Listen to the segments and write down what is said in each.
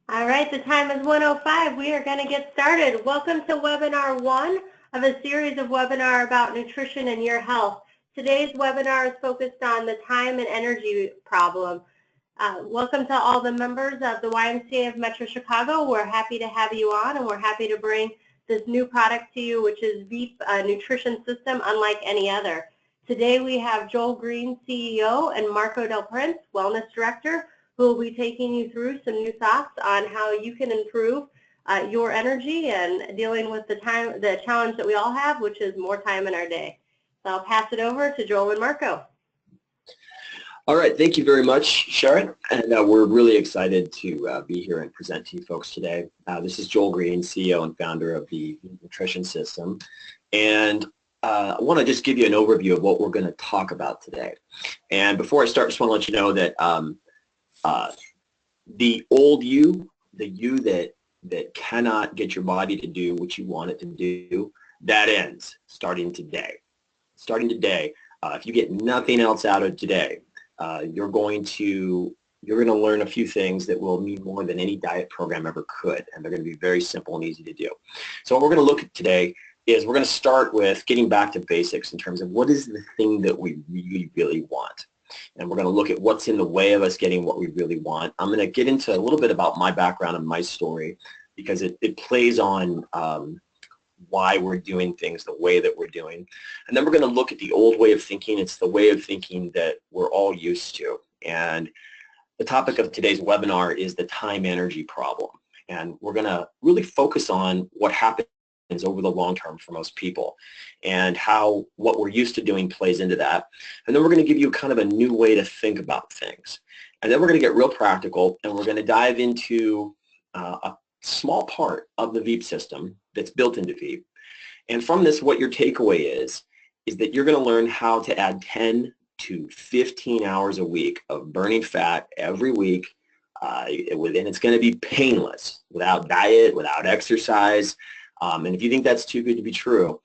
All right, the time is 1:05. We are going to get started. Welcome to webinar 1 of a series of webinars about nutrition and your health. Today's webinar is focused on the time and energy problem. Welcome to all the members of the YMCA of Metro Chicago. We're happy to have you on, and we're happy to bring this new product to you, which is VEEP Nutrition System, unlike any other. Today we have Joel Green, CEO, and Marco Del Prince, Wellness Director, who will be taking you through some new thoughts on how you can improve your energy and dealing with the challenge that we all have, which is more time in our day. So I'll pass it over to Joel and Marco. All right, thank you very much, Sharon, and we're really excited to be here and present to you folks today. This is Joel Green, CEO and founder of the Nutrition System, and I want to just give you an overview of what we're going to talk about today. And before I start, I just want to let you know that the old you, the you that cannot get your body to do what you want it to do, that ends starting today. Starting today, if you get nothing else out of today, you're going to learn a few things that will mean more than any diet program ever could, and they're going to be very simple and easy to do. So what we're going to look at today is we're going to start with getting back to basics in terms of what is the thing that we really, really want. And we're going to look at what's in the way of us getting what we really want. I'm going to get into a little bit about my background and my story because it plays on why we're doing things the way that we're doing. And then we're going to look at the old way of thinking. It's the way of thinking that we're all used to. And the topic of today's webinar is the time-energy problem. And we're going to really focus on what happens over the long term for most people and how what we're used to doing plays into that. And then we're going to give you kind of a new way to think about things. And then we're going to get real practical, and we're going to dive into a small part of the VEEP system that's built into VEEP. And from this, what your takeaway is that you're going to learn how to add 10 to 15 hours a week of burning fat every week, and it's going to be painless, without diet, without exercise. And if you think that's too good to be true,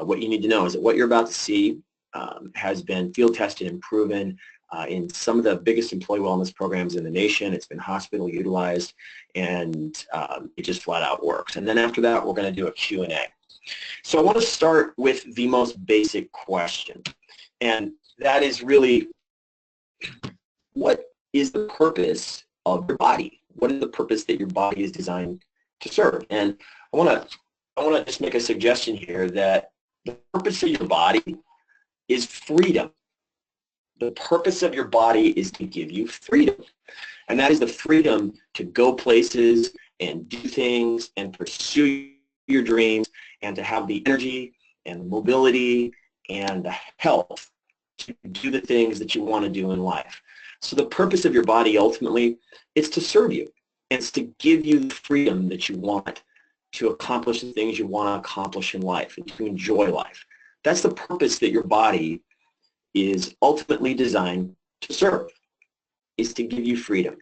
what you need to know is that what you're about to see has been field tested and proven in some of the biggest employee wellness programs in the nation. It's been hospital utilized, and it just flat out works. And then after that, we're going to do a Q&A. So I want to start with the most basic question, and that is really, what is the purpose of your body? What is the purpose that your body is designed to serve? And I want to just make a suggestion here that the purpose of your body is freedom. The purpose of your body is to give you freedom. And that is the freedom to go places and do things and pursue your dreams and to have the energy and the mobility and the health to do the things that you want to do in life. So the purpose of your body ultimately is to serve you. It's to give you the freedom that you want to accomplish the things you want to accomplish in life and to enjoy life. That's the purpose that your body is ultimately designed to serve, is to give you freedom.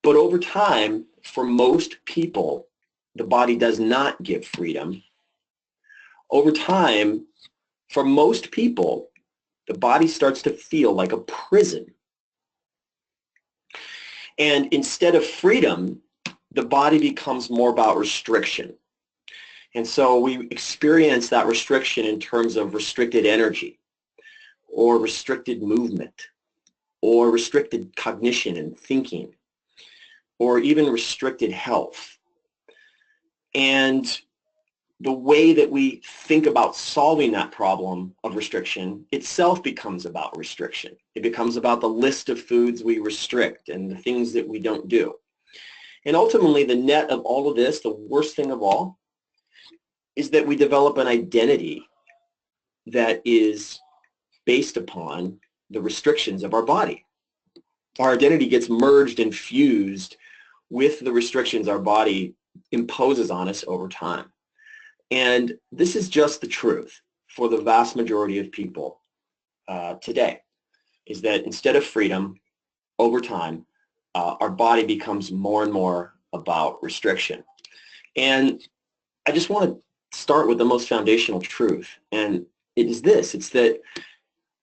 But over time, for most people, the body does not give freedom. Over time, for most people, the body starts to feel like a prison. And instead of freedom, the body becomes more about restriction. And so we experience that restriction in terms of restricted energy, or restricted movement, or restricted cognition and thinking, or even restricted health. And the way that we think about solving that problem of restriction itself becomes about restriction. It becomes about the list of foods we restrict and the things that we don't do. And ultimately, the net of all of this, the worst thing of all, is that we develop an identity that is based upon the restrictions of our body. Our identity gets merged and fused with the restrictions our body imposes on us over time. And this is just the truth for the vast majority of people today, is that instead of freedom, over time, our body becomes more and more about restriction. And I just want to start with the most foundational truth, and it is this. It's that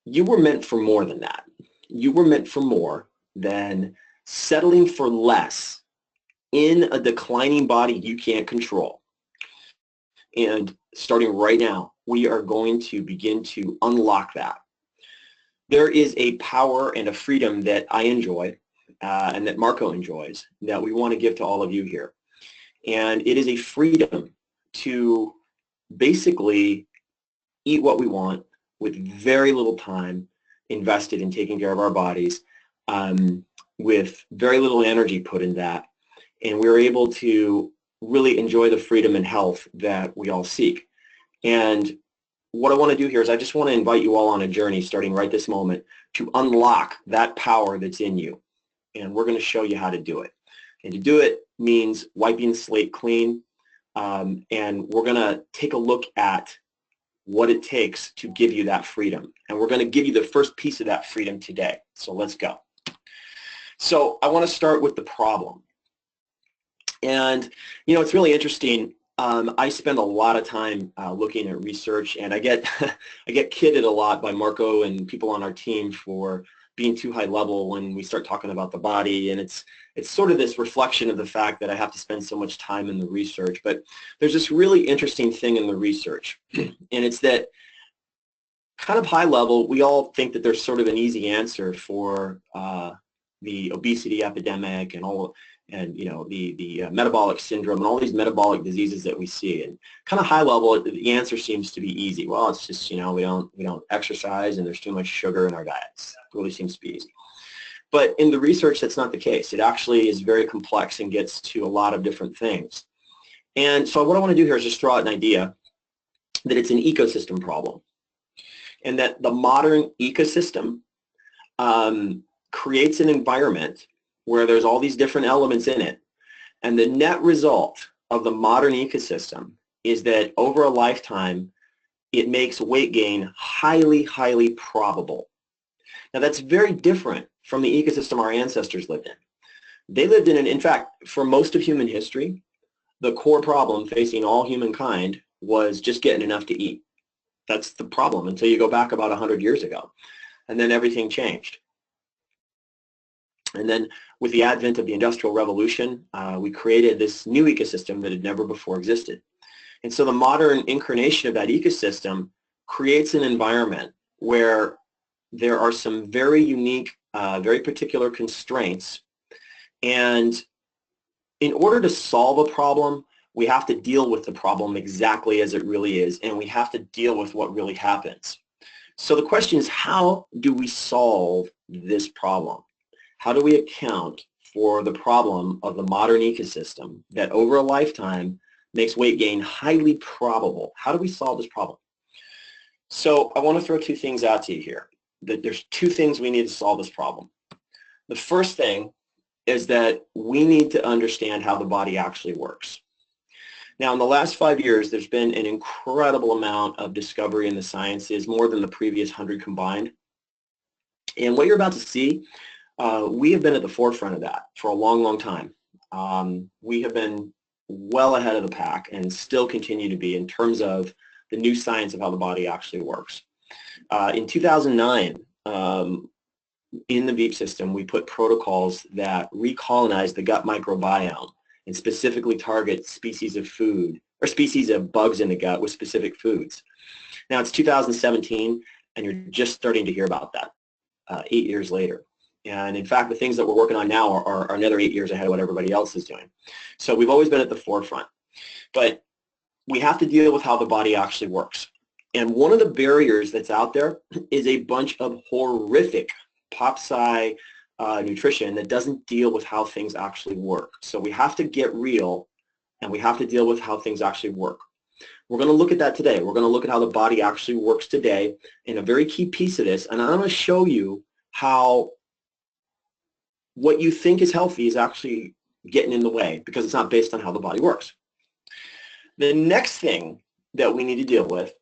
you were meant for more than that. You were meant for more than settling for less in a declining body you can't control. And starting right now, we are going to begin to unlock that. There is a power and a freedom that I enjoy and that Marco enjoys that we want to give to all of you here. And it is a freedom to basically eat what we want with very little time invested in taking care of our bodies, with very little energy put in that. And we're able to really enjoy the freedom and health that we all seek. And what I want to do here is I just want to invite you all on a journey starting right this moment to unlock that power that's in you. And we're going to show you how to do it. And to do it means wiping the slate clean. And we're going to take a look at what it takes to give you that freedom. And we're going to give you the first piece of that freedom today. So let's go. So I want to start with the problem. And, you know, it's really interesting. I spend a lot of time looking at research, and I get I get kidded a lot by Marco and people on our team for being too high level when we start talking about the body, and it's sort of this reflection of the fact that I have to spend so much time in the research. But there's this really interesting thing in the research, and it's that kind of high level, we all think that there's sort of an easy answer for the obesity epidemic and all, and you know, the metabolic syndrome and all these metabolic diseases that we see. And kind of high level, the answer seems to be easy. Well, it's just, you know, we don't exercise and there's too much sugar in our diets. It really seems to be easy. But in the research, that's not the case. It actually is very complex and gets to a lot of different things. And so what I want to do here is just throw out an idea that it's an ecosystem problem, and that the modern ecosystem creates an environment where there's all these different elements in it. And the net result of the modern ecosystem is that over a lifetime, it makes weight gain highly, highly probable. Now that's very different from the ecosystem our ancestors lived in. They lived in fact, for most of human history, the core problem facing all humankind was just getting enough to eat. That's the problem until you go back about 100 years ago. And then everything changed. And then with the advent of the Industrial Revolution, we created this new ecosystem that had never before existed. And so the modern incarnation of that ecosystem creates an environment where there are some very unique, very particular constraints. And in order to solve a problem, we have to deal with the problem exactly as it really is, and we have to deal with what really happens. So the question is, how do we solve this problem? How do we account for the problem of the modern ecosystem that over a lifetime makes weight gain highly probable? How do we solve this problem? So I want to throw two things out to you here. That there's two things we need to solve this problem. The first thing is that we need to understand how the body actually works. Now, in the last 5 years, there's been an incredible amount of discovery in the sciences, more than the previous 100 combined. And what you're about to see, we have been at the forefront of that for a long, long time. We have been well ahead of the pack and still continue to be in terms of the new science of how the body actually works. In 2009, in the VEEP system, we put protocols that recolonize the gut microbiome and specifically target species of food or species of bugs in the gut with specific foods. Now it's 2017 and you're just starting to hear about that 8 years later. And in fact, the things that we're working on now are another 8 years ahead of what everybody else is doing. So we've always been at the forefront. But we have to deal with how the body actually works. And one of the barriers that's out there is a bunch of horrific pop-sci nutrition that doesn't deal with how things actually work. So we have to get real and we have to deal with how things actually work. We're going to look at that today. We're going to look at how the body actually works today, and a very key piece of this, and I'm going to show you how what you think is healthy is actually getting in the way because it's not based on how the body works. The next thing that we need to deal with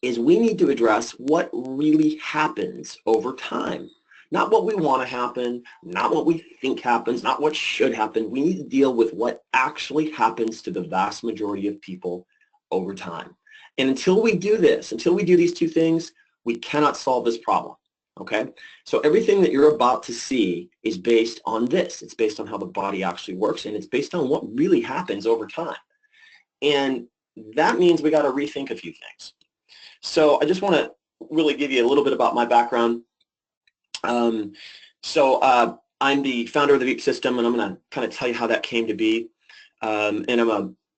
is we need to address what really happens over time. Not what we want to happen, not what we think happens, not what should happen. We need to deal with what actually happens to the vast majority of people over time. And until we do this, until we do these two things, we cannot solve this problem. Okay, so everything that you're about to see is based on this. It's based on how the body actually works, and it's based on what really happens over time. And that means we got to rethink a few things. So I just want to really give you a little bit about my background. I'm the founder of the VEEP System, and I'm going to kind of tell you how that came to be. And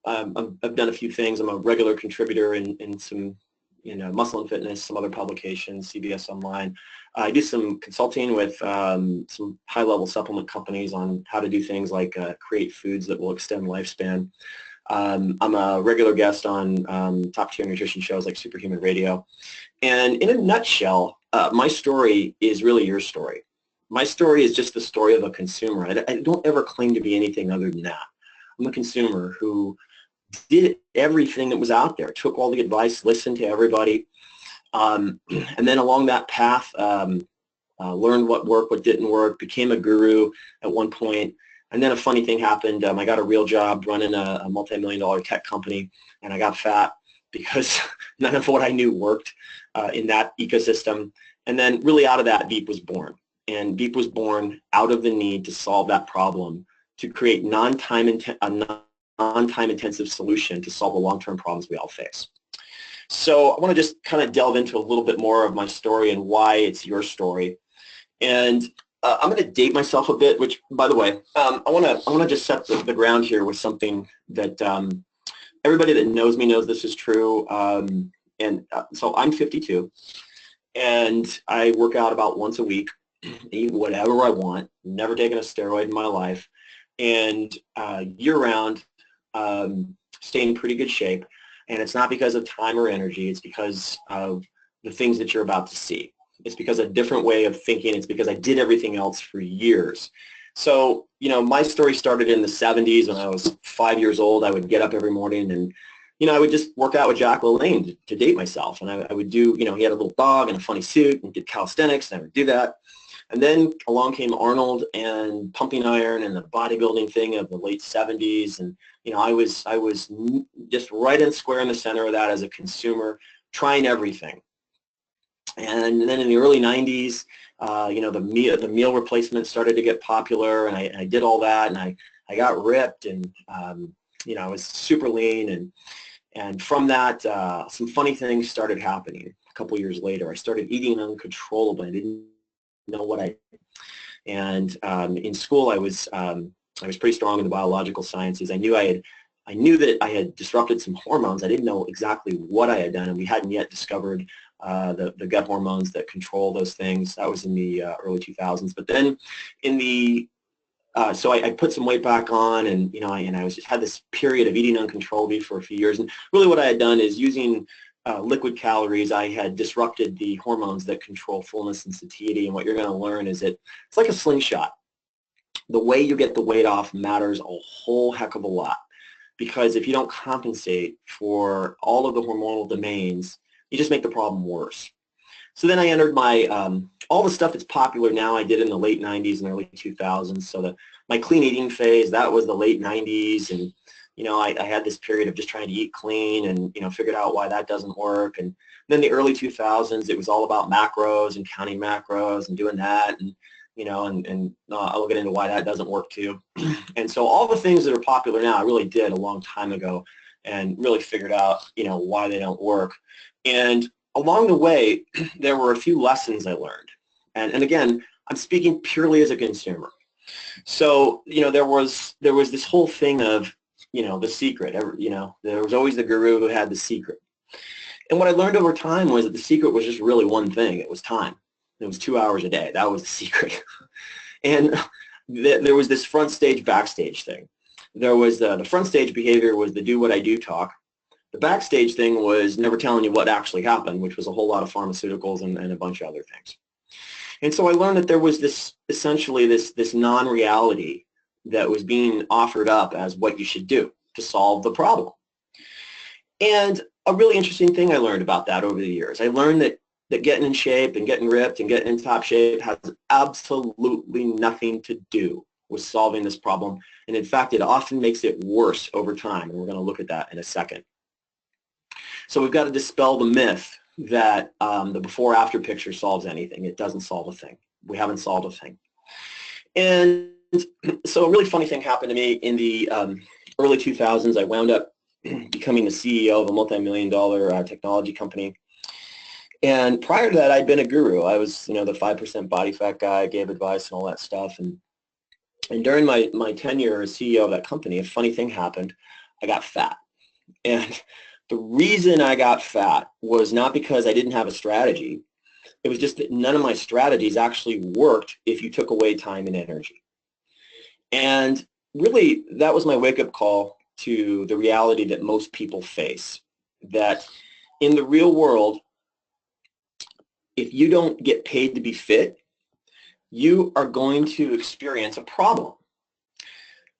I've done a few things. I'm a regular contributor in some Muscle and Fitness, some other publications, CBS Online. I do some consulting with some high-level supplement companies on how to do things like create foods that will extend lifespan. I'm a regular guest on top-tier nutrition shows like Superhuman Radio. And in a nutshell, my story is really your story. My story is just the story of a consumer. I don't ever claim to be anything other than that. I'm a consumer who did everything that was out there, took all the advice, listened to everybody, and then along that path learned what worked, what didn't work, became a guru at one point, and then a funny thing happened. I got a real job running a multi-million-dollar tech company, and I got fat because none of what I knew worked in that ecosystem. And then really out of that, VEEP was born. And VEEP was born out of the need to solve that problem, to create a non-time intensive solution to solve the long-term problems we all face. So I want to just kind of delve into a little bit more of my story and why it's your story. And I'm going to date myself a bit, which, by the way, I want to just set the ground here with something that everybody that knows me knows this is true. So I'm 52, and I work out about once a week, eat whatever I want, never taken a steroid in my life, and year-round, stay in pretty good shape. And it's not because of time or energy. It's because of the things that you're about to see. It's because of a different way of thinking. It's because I did everything else for years. So, my story started in the 70s when I was 5 years old. I would get up every morning and, I would just work out with Jack LaLanne to date myself. And I would do, he had a little dog and a funny suit and did calisthenics, and I would do that. And then along came Arnold and pumping iron and the bodybuilding thing of the late 70s. And, I was just right in square in the center of that as a consumer, trying everything. And then in the early 90s, the meal replacement started to get popular, and I did all that, and I got ripped, and, I was super lean. And from that, some funny things started happening a couple years later. I started eating uncontrollably. I didn't know what I did. And in school, I was pretty strong in the biological sciences. I knew that I had disrupted some hormones. I didn't know exactly what I had done, and we hadn't yet discovered the gut hormones that control those things. That was in the early 2000s. But then so I put some weight back on, and I had this period of eating uncontrollably for a few years. And really what I had done is, using liquid calories, I had disrupted the hormones that control fullness and satiety. And what you're going to learn is that it's like a slingshot. The way you get the weight off matters a whole heck of a lot, because if you don't compensate for all of the hormonal domains, you just make the problem worse. So then I entered my, all the stuff that's popular now I did in the late 90s and early 2000s. So my clean eating phase, that was the late 90s. And, I had this period of just trying to eat clean and, figured out why that doesn't work. And then the early 2000s, it was all about macros and counting macros and doing that. And, I'll get into why that doesn't work too. And so all the things that are popular now, I really did a long time ago and really figured out, why they don't work. And along the way, there were a few lessons I learned. And again, I'm speaking purely as a consumer. So, there was this whole thing of, the secret. There was always the guru who had the secret. And what I learned over time was that the secret was just really one thing. It was time. It was 2 hours a day. That was the secret. And there was this front stage, backstage thing. There was the front stage behavior was the do what I do talk. The backstage thing was never telling you what actually happened, which was a whole lot of pharmaceuticals and a bunch of other things. And so I learned that there was essentially this non-reality that was being offered up as what you should do to solve the problem. And a really interesting thing I learned about that over the years, I learned that getting in shape and getting ripped and getting in top shape has absolutely nothing to do with solving this problem. And in fact, it often makes it worse over time. And we're going to look at that in a second. So we've got to dispel the myth that the before-after picture solves anything. It doesn't solve a thing. We haven't solved a thing. And so a really funny thing happened to me in the early 2000s. I wound up becoming the CEO of a multi-million-dollar technology company. And prior to that, I'd been a guru. I was, the 5% body fat guy, gave advice and all that stuff. And during my tenure as CEO of that company, a funny thing happened. I got fat. And the reason I got fat was not because I didn't have a strategy. It was just that none of my strategies actually worked if you took away time and energy. And really, that was my wake-up call to the reality that most people face, that in the real world, if you don't get paid to be fit, you are going to experience a problem.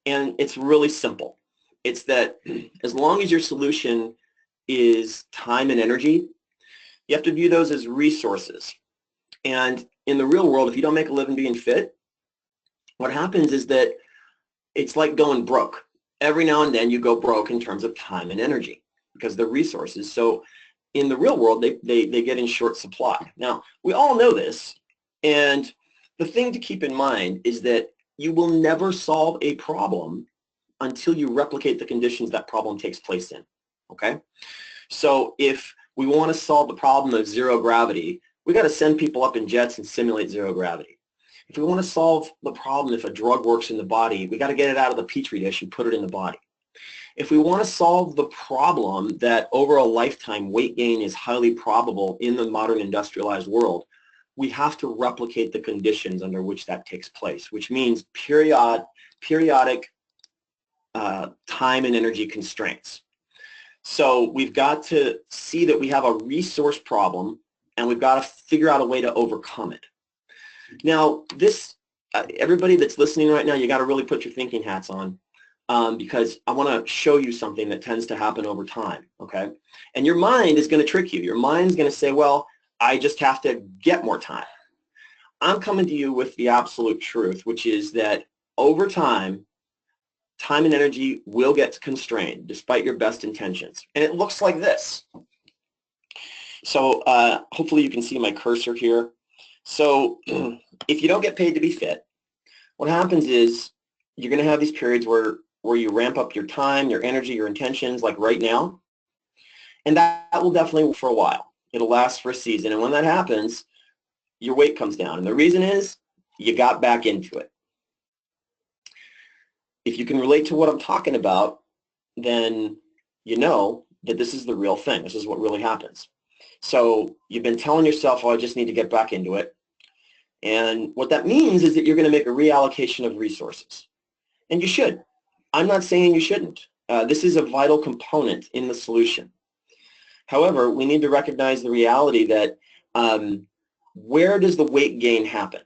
And it's really simple. It's that as long as your solution is time and energy, you have to view those as resources. And in the real world, if you don't make a living being fit, what happens is that it's like going broke. Every now and then you go broke in terms of time and energy because they're resources. So in the real world, they get in short supply. Now, we all know this. And the thing to keep in mind is that you will never solve a problem until you replicate the conditions that problem takes place in, okay? So if we want to solve the problem of zero gravity, we got to send people up in jets and simulate zero gravity. If we want to solve the problem if a drug works in the body, we got to get it out of the petri dish and put it in the body. If we want to solve the problem that over a lifetime weight gain is highly probable in the modern industrialized world, we have to replicate the conditions under which that takes place, which means periodic time and energy constraints. So we've got to see that we have a resource problem and we've got to figure out a way to overcome it. Now, this, everybody that's listening right now, you got to really put your thinking hats on because I want to show you something that tends to happen over time, okay? And your mind is going to trick you. Your mind's going to say, well, I just have to get more time. I'm coming to you with the absolute truth, which is that over time, time and energy will get constrained despite your best intentions. And it looks like this. So hopefully you can see my cursor here. So if you don't get paid to be fit, what happens is you're going to have these periods where you ramp up your time, your energy, your intentions, like right now. And that will definitely work for a while. It'll last for a season. And when that happens, your weight comes down. And the reason is you got back into it. If you can relate to what I'm talking about, then you know that this is the real thing. This is what really happens. So you've been telling yourself, oh, I just need to get back into it. And what that means is that you're going to make a reallocation of resources. And you should. I'm not saying you shouldn't. This is a vital component in the solution. However, we need to recognize the reality that where does the weight gain happen?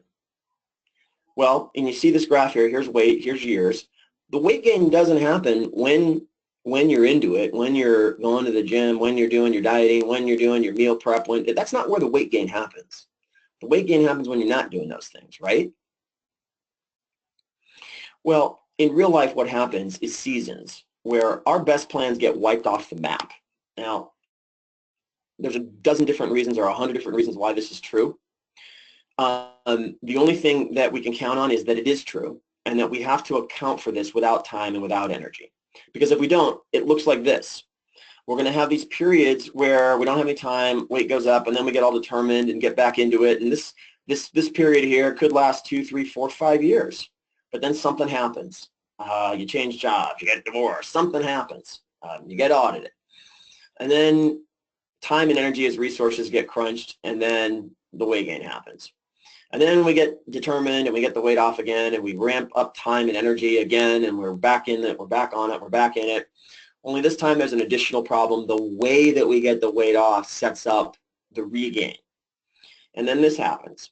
Well, and you see this graph here, here's weight, here's years. The weight gain doesn't happen when you're into it, when you're going to the gym, when you're doing your dieting, when you're doing your meal prep. That's not where the weight gain happens. The weight gain happens when you're not doing those things, right? Well, in real life, what happens is seasons where our best plans get wiped off the map. Now, there's a dozen different reasons or 100 different reasons why this is true. The only thing that we can count on is that it is true and that we have to account for this without time and without energy. Because if we don't, it looks like this. We're going to have these periods where we don't have any time, weight goes up, and then we get all determined and get back into it. And this period here could last 2, 3, 4, 5 years. But then something happens. You change jobs, you get divorced, something happens. You get audited. And then time and energy as resources get crunched, and then the weight gain happens. And then we get determined and we get the weight off again and we ramp up time and energy again and we're back in it, we're back on it, we're back in it. Only this time there's an additional problem. The way that we get the weight off sets up the regain. And then this happens.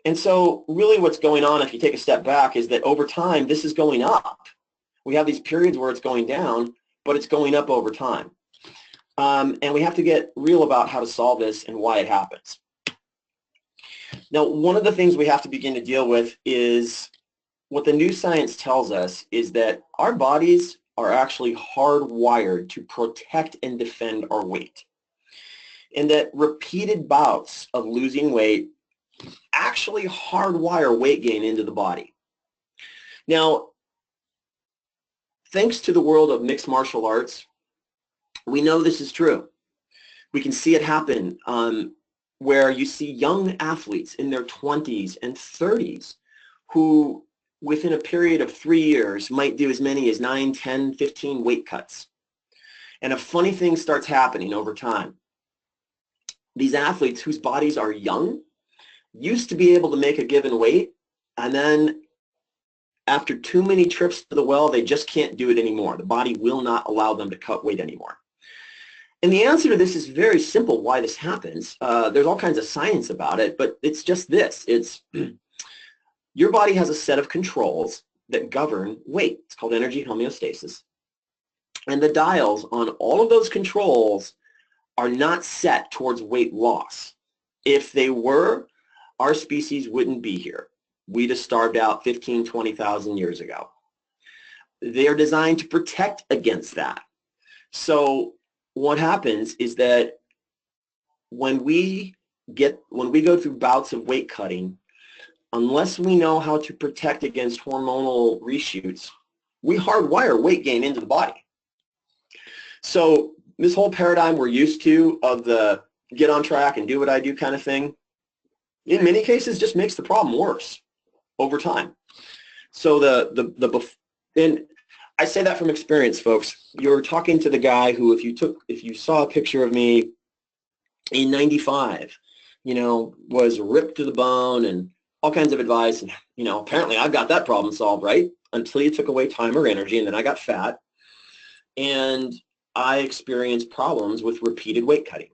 And so really what's going on, if you take a step back, is that over time this is going up. We have these periods where it's going down, but it's going up over time. And we have to get real about how to solve this and why it happens. Now, one of the things we have to begin to deal with is what the new science tells us is that our bodies are actually hardwired to protect and defend our weight. and that repeated bouts of losing weight actually hardwire weight gain into the body. Now, thanks to the world of mixed martial arts, we know this is true. We can see it happen where you see young athletes in their 20s and 30s who, within a period of 3 years, might do as many as 9, 10, 15 weight cuts. And a funny thing starts happening over time. These athletes whose bodies are young used to be able to make a given weight, and then after too many trips to the well, they just can't do it anymore. The body will not allow them to cut weight anymore. And the answer to this is very simple, why this happens. There's all kinds of science about it, but it's just this. It's your body has a set of controls that govern weight. It's called energy homeostasis. And the dials on all of those controls are not set towards weight loss. If they were, our species wouldn't be here. We'd have starved out 15, 20,000 years ago. They are designed to protect against that. So what happens is that when we go through bouts of weight cutting, unless we know how to protect against hormonal reshoots, we hardwire weight gain into the body. So this whole paradigm we're used to of the get on track and do what I do kind of thing, in many cases just makes the problem worse over time. So and I say that from experience, folks. You're talking to the guy who, if you saw a picture of me in '95, was ripped to the bone and all kinds of advice, and apparently I've got that problem solved, right? Until you took away time or energy, and then I got fat, and I experienced problems with repeated weight cutting.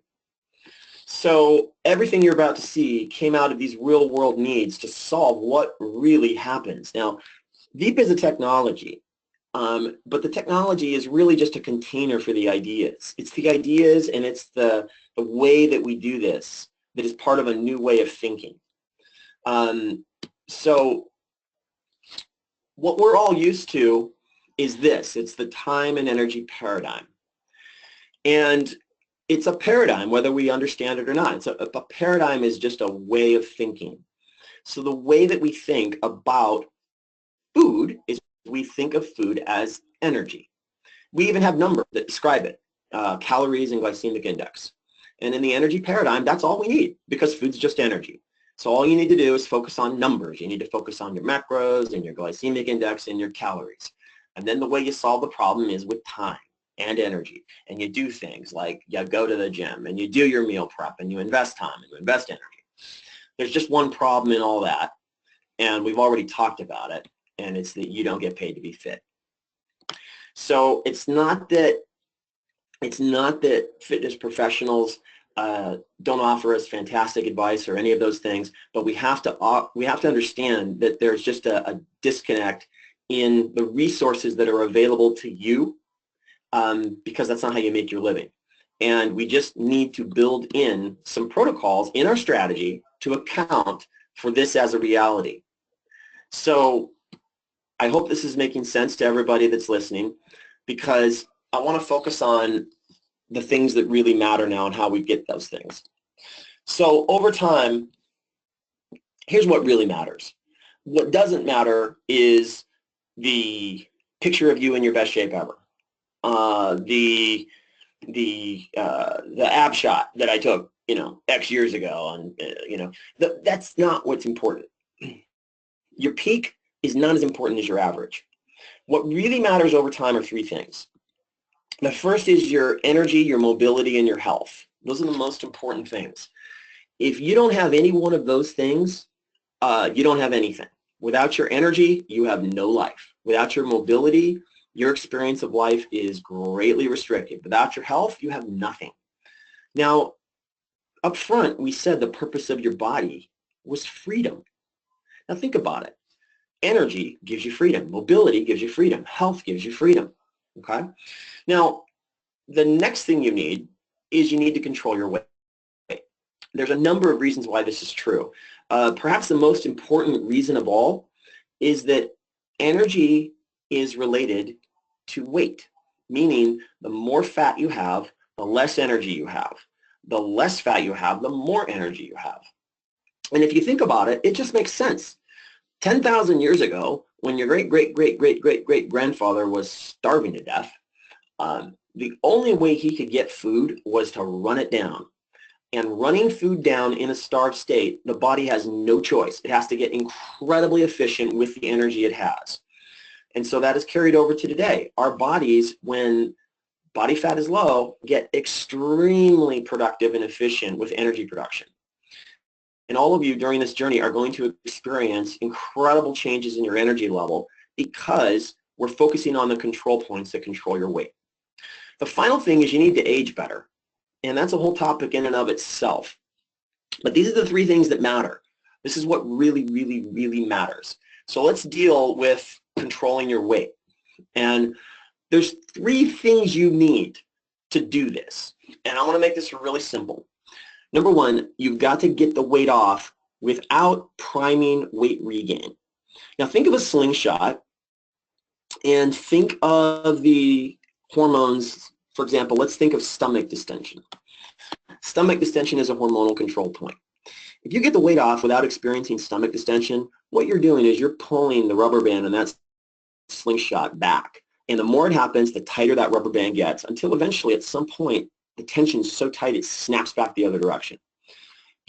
So everything you're about to see came out of these real world needs to solve what really happens. Now, VEEP is a technology, but the technology is really just a container for the ideas. It's the ideas and it's the way that we do this that is part of a new way of thinking. So what we're all used to is this. It's the time and energy paradigm. And it's a paradigm, whether we understand it or not. A paradigm is just a way of thinking. So the way that we think about food is we think of food as energy. We even have numbers that describe it, calories and glycemic index. And in the energy paradigm, that's all we need because food's just energy. So all you need to do is focus on numbers. You need to focus on your macros and your glycemic index and your calories. And then the way you solve the problem is with time and energy. And you do things like you go to the gym and you do your meal prep and you invest time and you invest energy. There's just one problem in all that, and we've already talked about it, and it's that you don't get paid to be fit. So it's not that fitness professionals don't offer us fantastic advice or any of those things, but we have to understand that there's just a disconnect in the resources that are available to you, because that's not how you make your living. And we just need to build in some protocols in our strategy to account for this as a reality. So I hope this is making sense to everybody that's listening, because I want to focus on the things that really matter now and how we get those things. So over time, here's what really matters. What doesn't matter is the picture of you in your best shape ever. The ab shot that I took, X years ago, and that's not what's important. Your peak is not as important as your average. What really matters over time are three things. The first is your energy, your mobility, and your health. Those are the most important things. If you don't have any one of those things, you don't have anything. Without your energy, you have no life. Without your mobility, your experience of life is greatly restricted. Without your health, you have nothing. Now, up front, we said the purpose of your body was freedom. Now think about it. Energy gives you freedom. Mobility gives you freedom. Health gives you freedom. Okay? Now, the next thing you need is you need to control your weight. There's a number of reasons why this is true. Perhaps the most important reason of all is that energy is related to weight, meaning the more fat you have, the less energy you have. the less fat you have, the more energy you have. And if you think about it, it just makes sense. 10,000 years ago, when your great-great-great-great-great-grandfather was starving to death, the only way he could get food was to run it down. And running food down in a starved state, the body has no choice. It has to get incredibly efficient with the energy it has. And so that is carried over to today. Our bodies, when body fat is low, get extremely productive and efficient with energy production. And all of you during this journey are going to experience incredible changes in your energy level because we're focusing on the control points that control your weight. The final thing is you need to age better. And that's a whole topic in and of itself. But these are the three things that matter. This is what really, really, really matters. So let's deal with controlling your weight. And there's three things you need to do this. And I want to make this really simple. Number one, you've got to get the weight off without priming weight regain. Now think of a slingshot and think of the hormones. For example, let's think of stomach distension. Stomach distension is a hormonal control point. If you get the weight off without experiencing stomach distension, what you're doing is you're pulling the rubber band on that slingshot back. And the more it happens, the tighter that rubber band gets until eventually at some point, the tension is so tight it snaps back the other direction.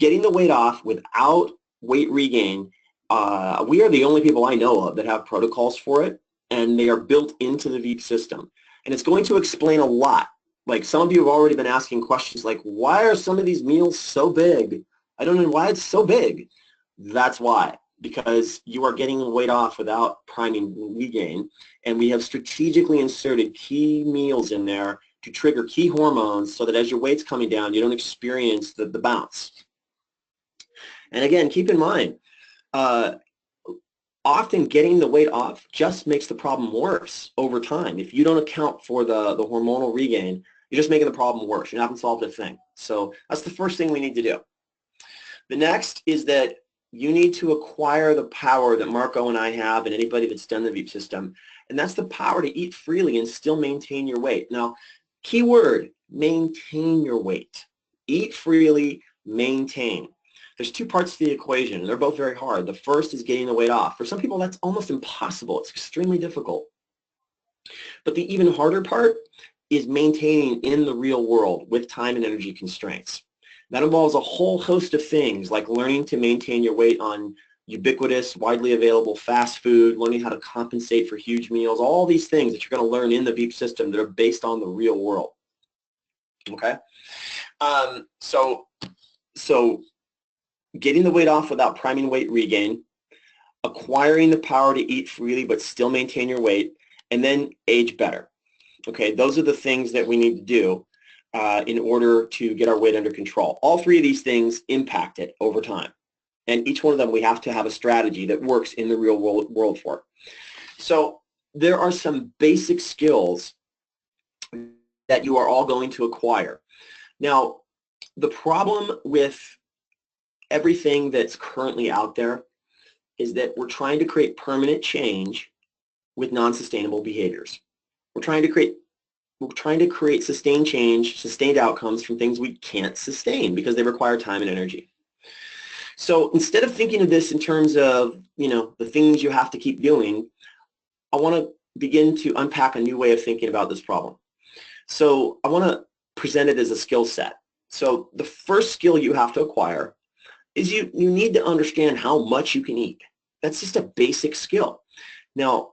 Getting the weight off without weight regain, we are the only people I know of that have protocols for it, and they are built into the VEEP system. And it's going to explain a lot. Like some of you have already been asking questions like, why are some of these meals so big? I don't know why it's so big. That's why, because you are getting the weight off without priming regain. And we have strategically inserted key meals in there to trigger key hormones so that as your weight's coming down, you don't experience the bounce. And again, keep in mind, often getting the weight off just makes the problem worse over time. If you don't account for the hormonal regain, you're just making the problem worse. You haven't solved a thing. So that's the first thing we need to do. The next is that you need to acquire the power that Marco and I have and anybody that's done the VEEP system, and that's the power to eat freely and still maintain your weight. Now, key word, maintain your weight. Eat freely, maintain. There's two parts to the equation, and they're both very hard. The first is getting the weight off. For some people, that's almost impossible. It's extremely difficult. But the even harder part is maintaining in the real world with time and energy constraints. That involves a whole host of things like learning to maintain your weight on ubiquitous, widely available fast food, learning how to compensate for huge meals, all these things that you're going to learn in the VEEP system that are based on the real world. Okay? So getting the weight off without priming weight regain, acquiring the power to eat freely but still maintain your weight, and then age better. Okay, those are the things that we need to do in order to get our weight under control. All three of these things impact it over time. And each one of them we have to have a strategy that works in the real world for. So there are some basic skills that you are all going to acquire. Now, the problem with everything that's currently out there is that we're trying to create permanent change with non-sustainable behaviors. We're trying to create sustained change, sustained outcomes from things we can't sustain because they require time and energy. So instead of thinking of this in terms of, the things you have to keep doing, I want to begin to unpack a new way of thinking about this problem. So I want to present it as a skill set. So the first skill you have to acquire is you need to understand how much you can eat. That's just a basic skill. Now,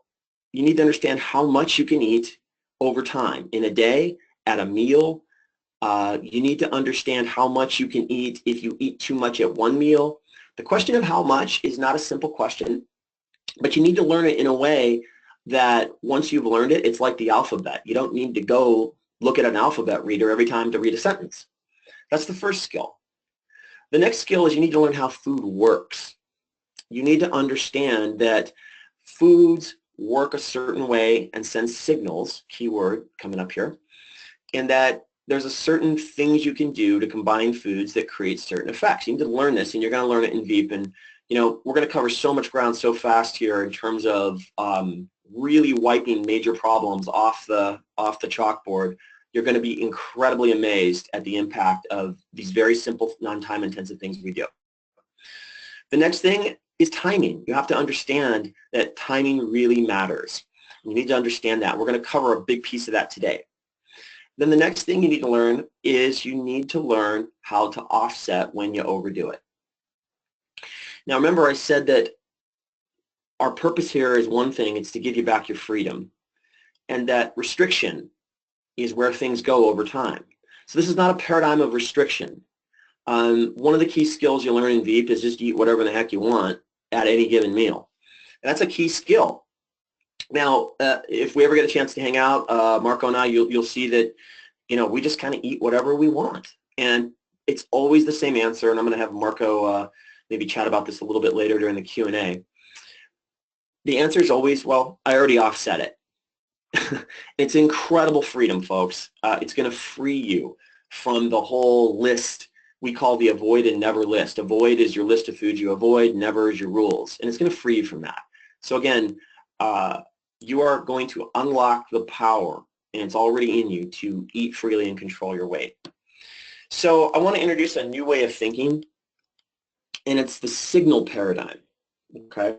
you need to understand how much you can eat over time, in a day, at a meal. You need to understand how much you can eat if you eat too much at one meal. The question of how much is not a simple question, but you need to learn it in a way that once you've learned it, it's like the alphabet. You don't need to go look at an alphabet reader every time to read a sentence. That's the first skill. The next skill is you need to learn how food works. You need to understand that foods work a certain way and send signals, keyword coming up here, and that there's a certain things you can do to combine foods that create certain effects. You need to learn this, and you're going to learn it in VEEP. And we're going to cover so much ground so fast here in terms of really wiping major problems off the chalkboard you're going to be incredibly amazed at the impact of these very simple, non-time intensive things we do. The next thing is timing. You have to understand that timing really matters. You need to understand that. We're going to cover a big piece of that today. Then the next thing you need to learn is you need to learn how to offset when you overdo it. Now remember, I said that our purpose here is one thing, it's to give you back your freedom, and that restriction is where things go over time. So this is not a paradigm of restriction. One of the key skills you learn in VEEP is just eat whatever the heck you want at any given meal. And that's a key skill. Now, if we ever get a chance to hang out, Marco and I, you'll see that, we just kind of eat whatever we want. And it's always the same answer, and I'm going to have Marco maybe chat about this a little bit later during the Q&A. The answer is always, well, I already offset it. It's incredible freedom, folks. It's going to free you from the whole list we call the avoid and never list. Avoid is your list of foods you avoid, never is your rules, and it's going to free you from that. So again, you are going to unlock the power, and it's already in you, to eat freely and control your weight. So I want to introduce a new way of thinking, and it's the signal paradigm. Okay.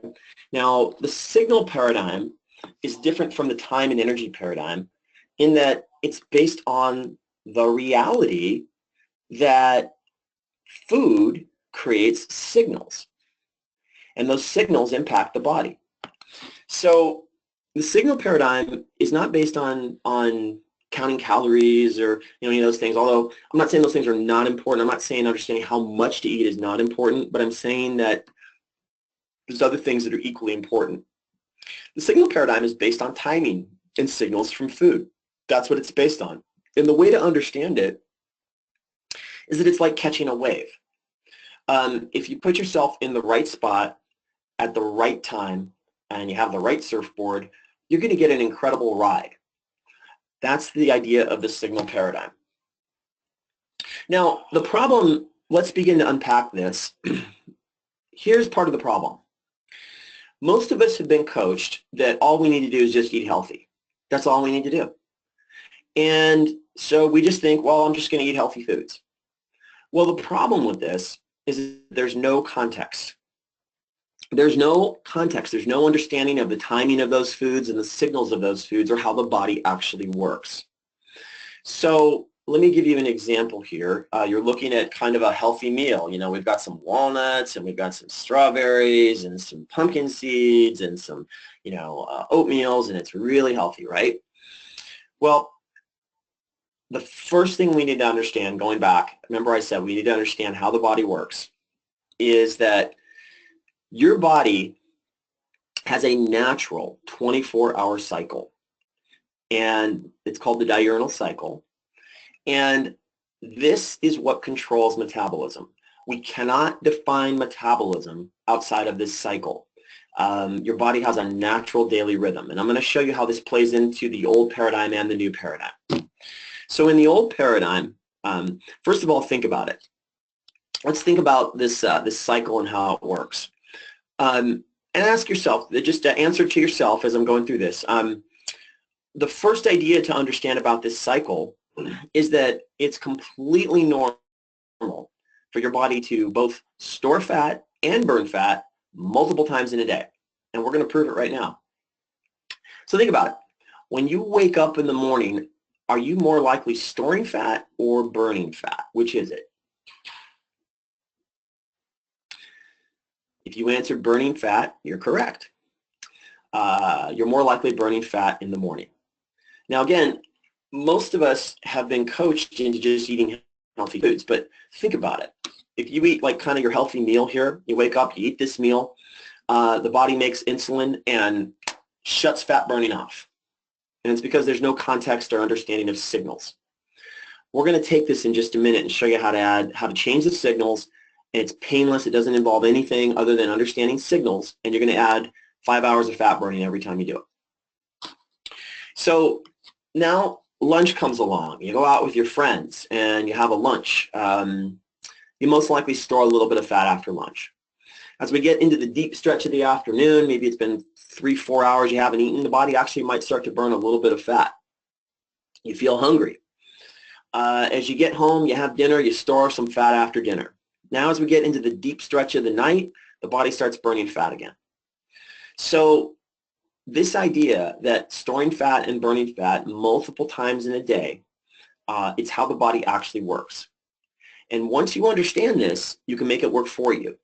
Now, the signal paradigm is different from the time and energy paradigm in that it's based on the reality that food creates signals, and those signals impact the body. So the signal paradigm is not based on counting calories or any of those things, although I'm not saying those things are not important. I'm not saying understanding how much to eat is not important, but I'm saying that there's other things that are equally important. The signal paradigm is based on timing and signals from food. That's what it's based on. And the way to understand it is that it's like catching a wave. If you put yourself in the right spot at the right time and you have the right surfboard, you're going to get an incredible ride. That's the idea of the signal paradigm. Now, the problem, let's begin to unpack this. Here's part of the problem. Most of us have been coached that all we need to do is just eat healthy. That's all we need to do. And so we just think, well, I'm just going to eat healthy foods. Well, the problem with this is there's no context. There's no context. There's no understanding of the timing of those foods and the signals of those foods or how the body actually works. So let me give you an example here. You're looking at kind of a healthy meal. We've got some walnuts and we've got some strawberries and some pumpkin seeds and some, oatmeals, and it's really healthy, right? Well, the first thing we need to understand, going back, remember I said we need to understand how the body works, is that your body has a natural 24-hour cycle, and it's called the diurnal cycle. And this is what controls metabolism. We cannot define metabolism outside of this cycle. Your body has a natural daily rhythm, and I'm going to show you how this plays into the old paradigm and the new paradigm. So in the old paradigm, first of all, think about it. Let's think about this cycle and how it works. And ask yourself, just to answer to yourself as I'm going through this. The first idea to understand about this cycle is that it's completely normal for your body to both store fat and burn fat multiple times in a day. And we're going to prove it right now. So think about it. When you wake up in the morning, are you more likely storing fat or burning fat? Which is it? If you answered burning fat, you're correct. You're more likely burning fat in the morning. Now again, most of us have been coached into just eating healthy foods, but think about it. If you eat like kind of your healthy meal here, you wake up, you eat this meal, the body makes insulin and shuts fat burning off. And it's because there's no context or understanding of signals. We're going to take this in just a minute and show you how to change the signals. And it's painless. It doesn't involve anything other than understanding signals. And you're going to add 5 hours of fat burning every time you do it. So now lunch comes along. You go out with your friends and you have a lunch. You most likely store a little bit of fat after lunch. As we get into the deep stretch of the afternoon, maybe it's been 3-4 hours you haven't eaten, the body actually might start to burn a little bit of fat. You feel hungry. As you get home, you have dinner, you store some fat after dinner. Now as we get into the deep stretch of the night, the body starts burning fat again. So this idea that storing fat and burning fat multiple times in a day, it's how the body actually works. And once you understand this, you can make it work for you.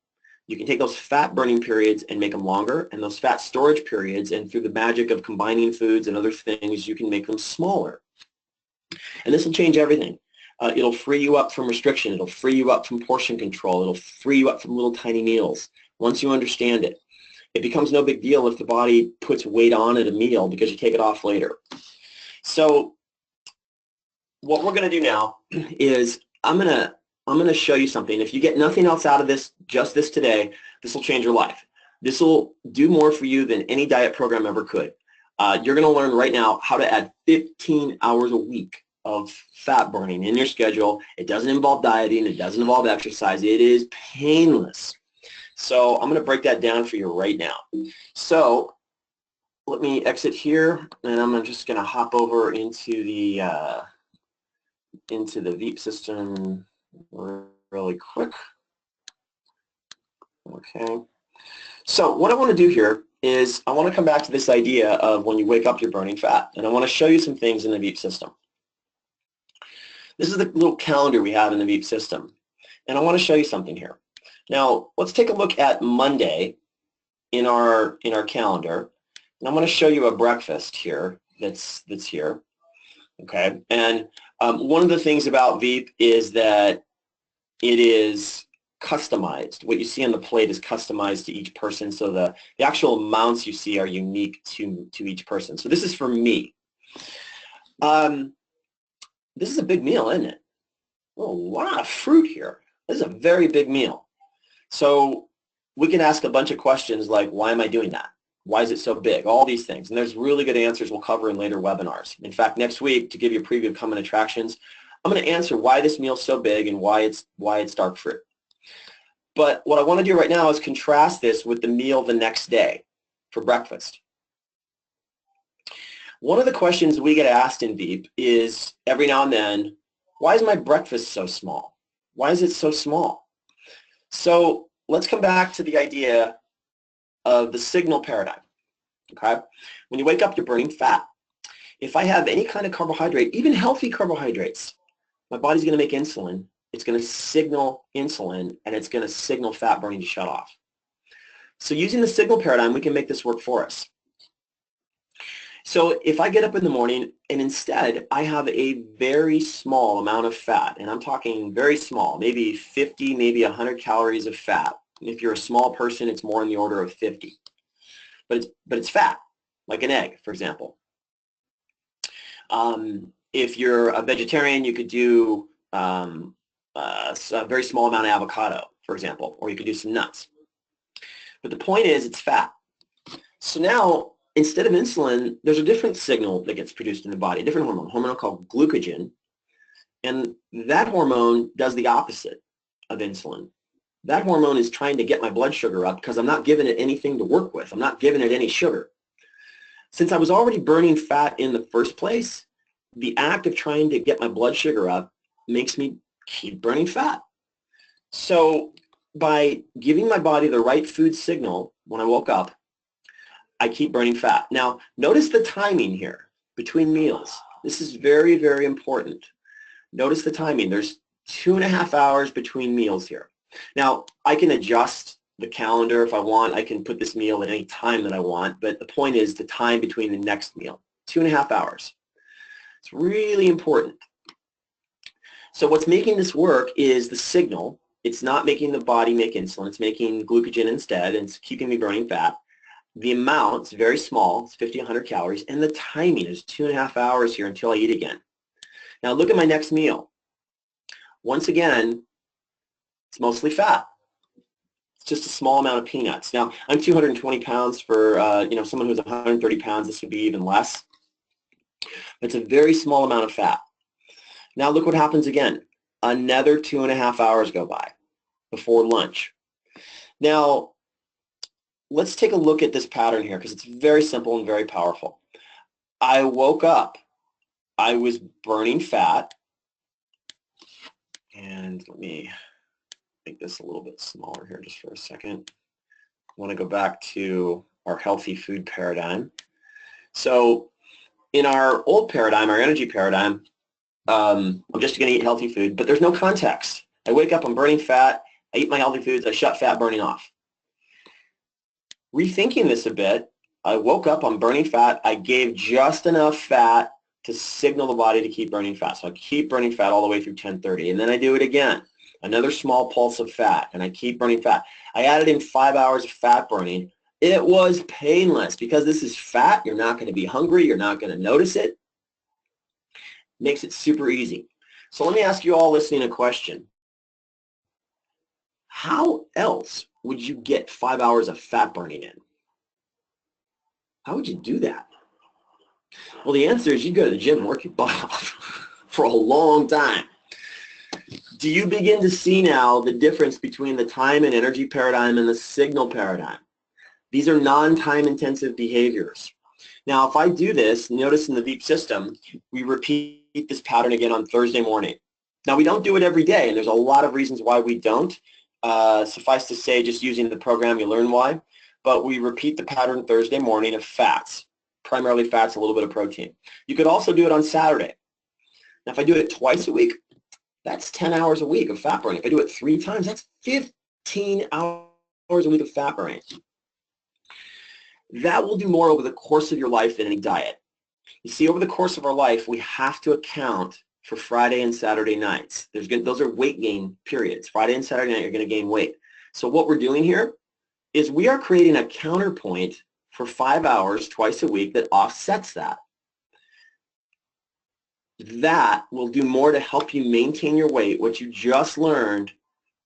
You can take those fat burning periods and make them longer, and those fat storage periods, and through the magic of combining foods and other things, you can make them smaller. And this will change everything. It'll free you up from restriction. It'll free you up from portion control. It'll free you up from little tiny meals. Once you understand it, it becomes no big deal if the body puts weight on at a meal because you take it off later. So what we're going to do now is I'm going to show you something. If you get nothing else out of this, just this today, this will change your life. This will do more for you than any diet program ever could. You're going to learn right now how to add 15 hours a week of fat burning in your schedule. It doesn't involve dieting. It doesn't involve exercise. It is painless. So I'm going to break that down for you right now. So let me exit here, and I'm just going to hop over into the VEEP system really quick. Okay. So what I want to do here is I want to come back to this idea of when you wake up, you're burning fat. And I want to show you some things in the VEEP system. This is the little calendar we have in the VEEP system. And I want to show you something here. Now, let's take a look at Monday in our calendar. And I'm going to show you a breakfast here that's here. Okay. And one of the things about VEEP is that it is customized. What you see on the plate is customized to each person, so the actual amounts you see are unique to each person. So this is for me. This is a big meal, isn't it? Oh, a lot of fruit here. This is a very big meal. So we can ask a bunch of questions like, why am I doing that? Why is it so big? All these things. And there's really good answers we'll cover in later webinars. In fact, next week, to give you a preview of common attractions, I'm going to answer why this meal is so big and why it's dark fruit. But what I want to do right now is contrast this with the meal the next day for breakfast. One of the questions we get asked in VEEP is every now and then, why is my breakfast so small? Why is it so small? So let's come back to the idea of the signal paradigm. Okay? When you wake up, you're burning fat. If I have any kind of carbohydrate, even healthy carbohydrates, my body's going to make insulin. It's going to signal insulin, and it's going to signal fat burning to shut off. So using the signal paradigm, we can make this work for us. So if I get up in the morning and instead I have a very small amount of fat, and I'm talking very small, maybe 50, maybe 100 calories of fat. If you're a small person, it's more in the order of 50. But it's fat, like an egg, for example. If you're a vegetarian, you could do a very small amount of avocado, for example, or you could do some nuts. But the point is, it's fat. So now, instead of insulin, there's a different signal that gets produced in the body, a different hormone called glucagon. And that hormone does the opposite of insulin. That hormone is trying to get my blood sugar up because I'm not giving it anything to work with. I'm not giving it any sugar. Since I was already burning fat in the first place, the act of trying to get my blood sugar up makes me keep burning fat. So by giving my body the right food signal when I woke up, I keep burning fat. Now, notice the timing here between meals. This is very, very important. Notice the timing. There's 2.5 hours between meals here. Now, I can adjust the calendar if I want. I can put this meal at any time that I want, but the point is the time between the next meal, 2.5 hours. It's really important. So what's making this work is the signal. It's not making the body make insulin. It's making glucagon instead, and it's keeping me burning fat. The amount is very small. It's 50, 100 calories, and the timing is 2.5 hours here until I eat again. Now look at my next meal. Once again, it's mostly fat. It's just a small amount of peanuts. Now, I'm 220 pounds for someone who's 130 pounds. This would be even less. It's a very small amount of fat. Now look what happens again. Another 2.5 hours go by before lunch. Now, let's take a look at this pattern here because it's very simple and very powerful. I woke up. I was burning fat. And let me make this a little bit smaller here just for a second. I want to go back to our healthy food paradigm. So in our old paradigm, our energy paradigm, I'm just going to eat healthy food, but there's no context. I wake up, I'm burning fat, I eat my healthy foods, I shut fat burning off. Rethinking this a bit, I woke up, I'm burning fat, I gave just enough fat to signal the body to keep burning fat. So I keep burning fat all the way through 10:30, and then I do it again. Another small pulse of fat, and I keep burning fat. I added in 5 hours of fat burning. It was painless because this is fat. You're not going to be hungry. You're not going to notice it. Makes it super easy. So let me ask you all listening a question. How else would you get 5 hours of fat burning in? How would you do that? Well, the answer is you go to the gym and work your butt off for a long time. Do you begin to see now the difference between the time and energy paradigm and the signal paradigm? These are non-time intensive behaviors. Now, if I do this, notice in the VEEP system, we repeat this pattern again on Thursday morning. Now, we don't do it every day, and there's a lot of reasons why we don't. Suffice to say, just using the program, you learn why. But we repeat the pattern Thursday morning of fats, primarily fats, a little bit of protein. You could also do it on Saturday. Now, if I do it twice a week, that's 10 hours a week of fat burning. If I do it 3 times, that's 15 hours a week of fat burning. That will do more over the course of your life than any diet. You see, over the course of our life, we have to account for Friday and Saturday nights. Those are weight gain periods. Friday and Saturday night, you're going to gain weight. So what we're doing here is we are creating a counterpoint for 5 hours twice a week that offsets that. That will do more to help you maintain your weight, what you just learned,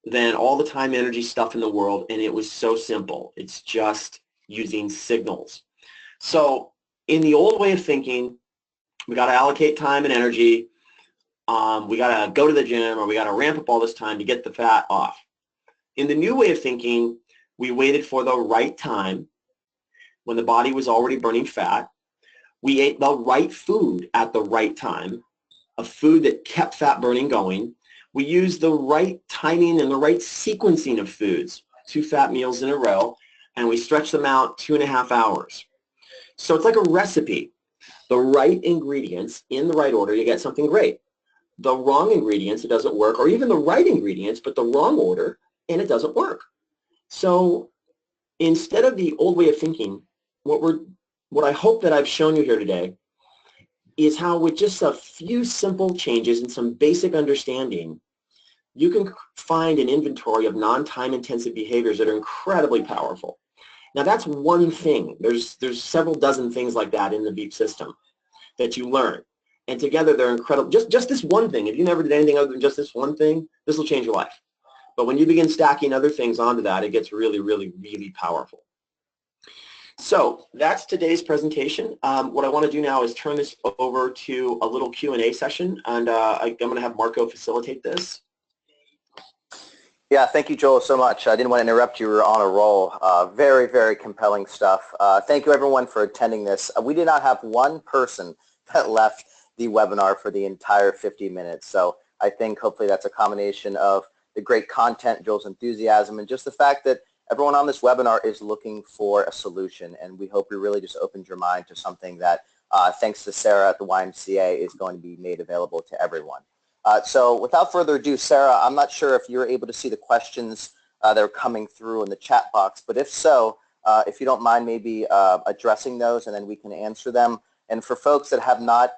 than all the time energy stuff in the world, and it was so simple. It's just using signals. So in the old way of thinking, we got to allocate time and energy. We got to go to the gym, or we got to ramp up all this time to get the fat off. In the new way of thinking, we waited for the right time when the body was already burning fat. We ate the right food at the right time, a food that kept fat burning going. We used the right timing and the right sequencing of foods, 2 fat meals in a row, and we stretched them out 2.5 hours. So it's like a recipe. The right ingredients in the right order, you get something great. The wrong ingredients, it doesn't work, or even the right ingredients, but the wrong order, and it doesn't work. So instead of the old way of thinking, what I hope that I've shown you here today is how with just a few simple changes and some basic understanding, you can find an inventory of non-time intensive behaviors that are incredibly powerful. Now that's one thing. There's several dozen things like that in the VEEP system that you learn. And together they're incredible. Just this one thing, if you never did anything other than just this one thing, this will change your life. But when you begin stacking other things onto that, it gets really, really, really powerful. So that's today's presentation. What I want to do now is turn this over to a little Q&A session, and I'm going to have Marco facilitate this. Yeah, thank you, Joel, so much. I didn't want to interrupt you. We were on a roll. Very, very compelling stuff. Thank you, everyone, for attending this. We did not have one person that left the webinar for the entire 50 minutes. So I think hopefully that's a combination of the great content, Joel's enthusiasm, and just the fact that everyone on this webinar is looking for a solution. And we hope we really just opened your mind to something that, thanks to Sarah at the YMCA, is going to be made available to everyone. So without further ado, Sarah, I'm not sure if you're able to see the questions that are coming through in the chat box, but if so, if you don't mind maybe addressing those, and then we can answer them. And for folks that have not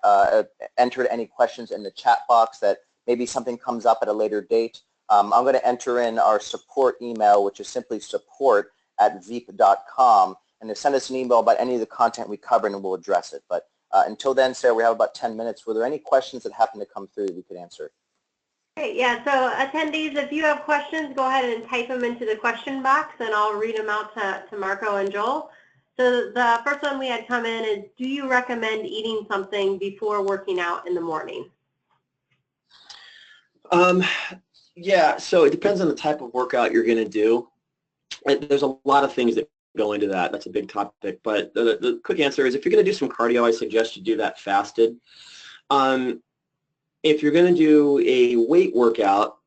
entered any questions in the chat box, that maybe something comes up at a later date, I'm going to enter in our support email, which is simply support@veep.com, and to send us an email about any of the content we cover, and we'll address it. But until then, Sarah, we have about 10 minutes. Were there any questions that happen to come through that we could answer? Great, yeah, so attendees, if you have questions, go ahead and type them into the question box, and I'll read them out to Marco and Joel. So the first one we had come in is, do you recommend eating something before working out in the morning? Yeah, so it depends on the type of workout you're going to do. And there's a lot of things that go into that. That's a big topic. But the quick answer is, if you're going to do some cardio, I suggest you do that fasted. If you're going to do a weight workout,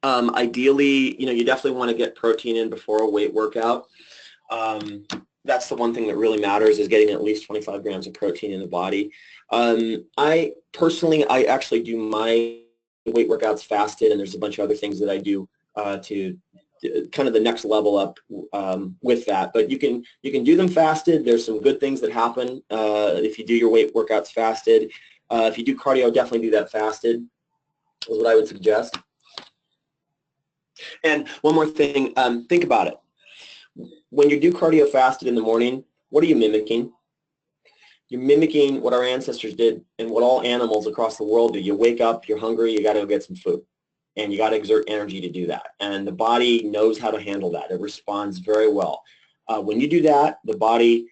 Ideally, you definitely want to get protein in before a weight workout. That's the one thing that really matters, is getting at least 25 grams of protein in the body. I actually do my weight workouts fasted, and there's a bunch of other things that I do to kind of the next level up with that. But you can do them fasted. There's some good things that happen if you do your weight workouts fasted. If you do cardio, definitely do that fasted, is what I would suggest. And one more thing, think about it. When you do cardio fasted in the morning, what are you mimicking? You're mimicking what our ancestors did and what all animals across the world do. You wake up, you're hungry, you got to go get some food. And you got to exert energy to do that. And the body knows how to handle that. It responds very well. When you do that, the body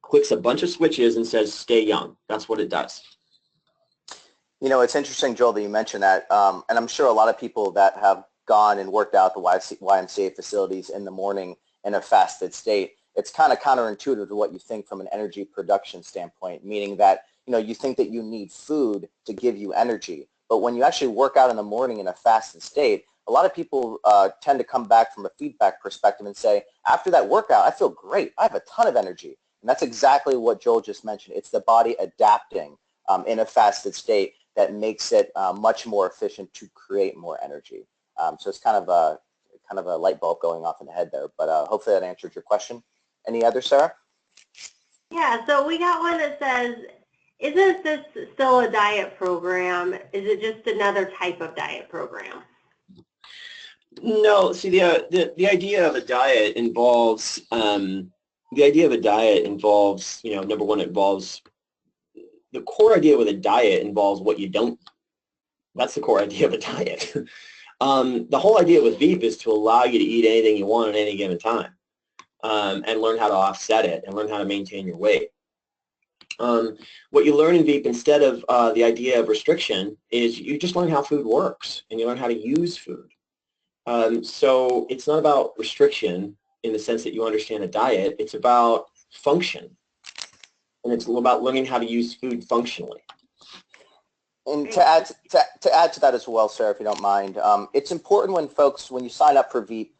clicks a bunch of switches and says, stay young. That's what it does. It's interesting, Joel, that you mentioned that. And I'm sure a lot of people that have gone and worked out the YMCA facilities in the morning in a fasted state, it's kind of counterintuitive to what you think from an energy production standpoint, meaning that, you think that you need food to give you energy. But when you actually work out in the morning in a fasted state, a lot of people tend to come back from a feedback perspective and say, after that workout, I feel great. I have a ton of energy. And that's exactly what Joel just mentioned. It's the body adapting in a fasted state that makes it much more efficient to create more energy. So it's kind of a light bulb going off in the head there, but hopefully that answered your question. Any other, Sarah? Yeah, so we got one that says, isn't this still a diet program? Is it just another type of diet program? No, see, the idea of a diet involves, number one, it involves, the core idea with a diet involves what you don't. That's the core idea of a diet. The whole idea with VEEP is to allow you to eat anything you want at any given time, and learn how to offset it and learn how to maintain your weight. What you learn in VEEP, instead of the idea of restriction, is you just learn how food works and you learn how to use food. So it's not about restriction in the sense that you understand a diet. It's about function, and it's about learning how to use food functionally. And to add to that as well, Sarah, if you don't mind, it's important when you sign up for VEEP,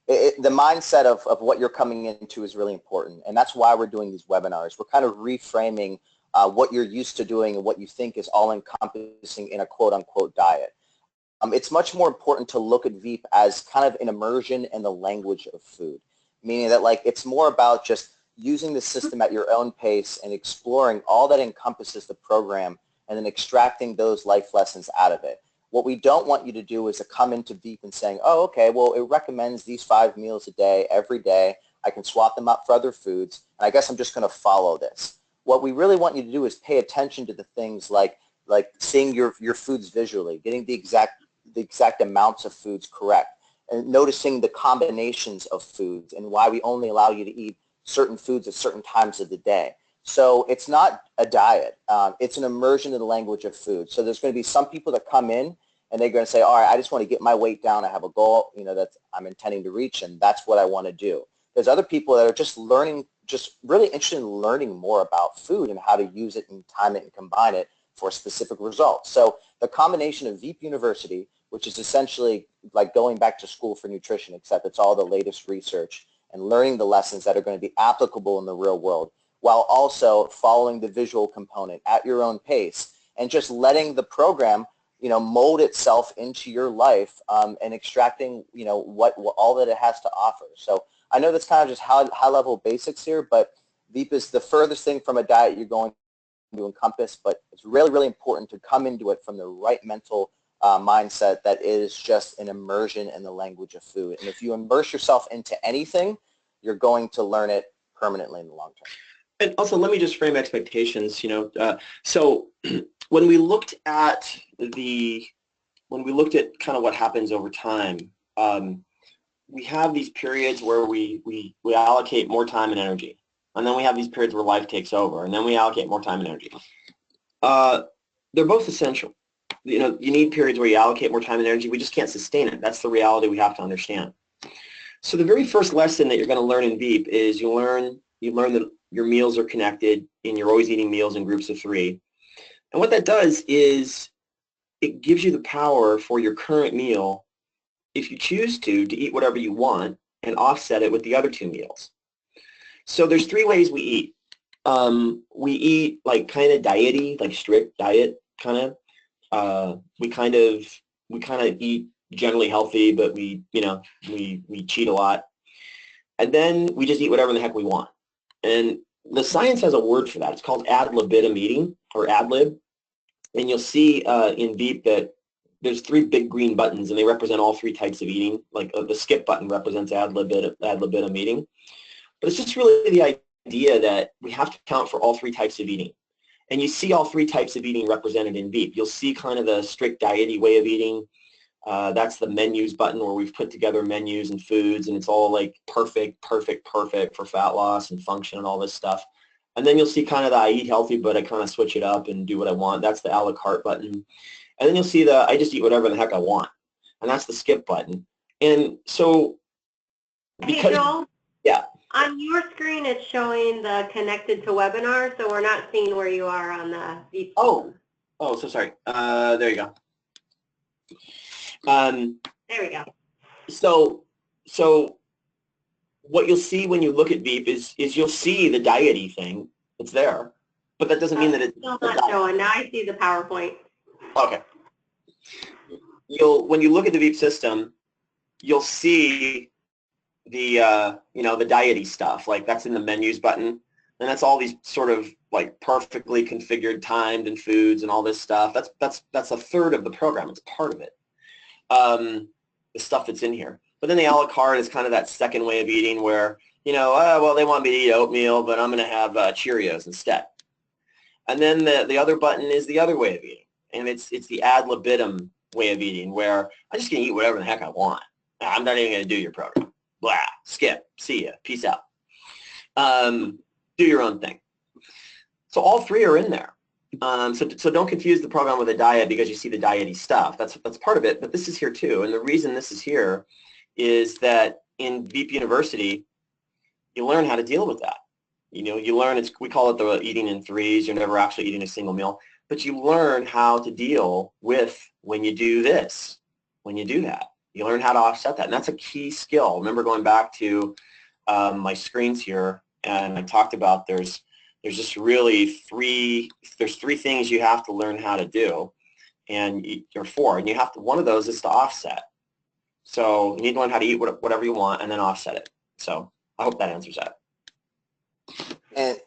the mindset of what you're coming into is really important. And that's why we're doing these webinars. We're kind of reframing what you're used to doing and what you think is all-encompassing in a quote-unquote diet. It's much more important to look at VEEP as kind of an immersion in the language of food, meaning that it's more about just using the system at your own pace and exploring all that encompasses the program and then extracting those life lessons out of it. What we don't want you to do is to come into VEEP and saying, oh, okay, well, it recommends these 5 meals a day, every day. I can swap them up for other foods, and I guess I'm just going to follow this. What we really want you to do is pay attention to the things like seeing your foods visually, getting the exact amounts of foods correct, and noticing the combinations of foods and why we only allow you to eat certain foods at certain times of the day. So it's not a diet. It's an immersion in the language of food. So there's going to be some people that come in and they're going to say, all right, I just want to get my weight down. I have a goal, that I'm intending to reach, and that's what I want to do. There's other people that are just really interested in learning more about food and how to use it and time it and combine it for specific results. So the combination of VEEP University, which is essentially like going back to school for nutrition, except it's all the latest research and learning the lessons that are going to be applicable in the real world, while also following the visual component at your own pace and just letting the program, mold itself into your life and extracting, what all that it has to offer. So I know that's kind of just high-level basics here, but VEEP is the furthest thing from a diet you're going to encompass, but it's really, really important to come into it from the right mental mindset that is just an immersion in the language of food. And if you immerse yourself into anything, you're going to learn it permanently in the long term. And also, let me just frame expectations. So when we looked at kind of what happens over time, we have these periods where we allocate more time and energy, and then we have these periods where life takes over, and then we allocate more time and energy. They're both essential. You need periods where you allocate more time and energy. We just can't sustain it. That's the reality we have to understand. So the very first lesson that you're going to learn in VEEP is you learn that your meals are connected and you're always eating meals in groups of 3. And what that does is it gives you the power for your current meal if you choose to eat whatever you want and offset it with the other 2 meals. So there's 3 ways we eat. We eat like kind of diety, like strict diet kind of. We kind of eat generally healthy, but we cheat a lot. And then we just eat whatever the heck we want. And the science has a word for that. It's called ad libitum eating, or ad lib. And you'll see in VEEP that there's 3 big green buttons, and they represent all 3 types of eating. Like the skip button represents ad libitum eating. But it's just really the idea that we have to account for all 3 types of eating. And you see all 3 types of eating represented in VEEP. You'll see kind of the strict diety way of eating. That's the menus button, where we've put together menus and foods, and it's all like perfect for fat loss and function and all this stuff. And then you'll see kind of the I eat healthy, but I kind of switch it up and do what I want. That's the a la carte button. And then you'll see the I just eat whatever the heck I want. And that's the skip button. And so, because, hey, Joel, yeah. On your screen, it's showing the connected to webinar, so we're not seeing where you are on the VEEP. Oh, so sorry. There you go. There we go. So what you'll see when you look at VEEP is you'll see the diety thing. It's there, but that doesn't mean that it's still not showing. Now I see the PowerPoint. Okay. When you look at the VEEP system, you'll see the the diety stuff. Like that's in the menus button, and that's all these sort of like perfectly configured, timed, and foods and all this stuff. That's a third of the program. It's part of it. The stuff that's in here. But then the a la carte is kind of that second way of eating where, well, they want me to eat oatmeal, but I'm going to have Cheerios instead. And then the other button is the other way of eating. And it's the ad libitum way of eating, where I'm just going to eat whatever the heck I want. I'm not even going to do your program. Blah, skip, see ya, peace out. Do your own thing. So all 3 are in there. So don't confuse the program with a diet because you see the diety stuff. That's part of it, but this is here too. And the reason this is here is that in VEEP University, you learn how to deal with that. You learn, we call it the eating in 3s. You're never actually eating a single meal, but you learn how to deal with when you do this, when you do that. You learn how to offset that, and that's a key skill. Remember going back to my screens here, and I talked about there's just really 3 things you have to learn how to do, and or 4, and one of those is to offset. So you need to learn how to eat whatever you want and then offset it. So I hope that answers that. And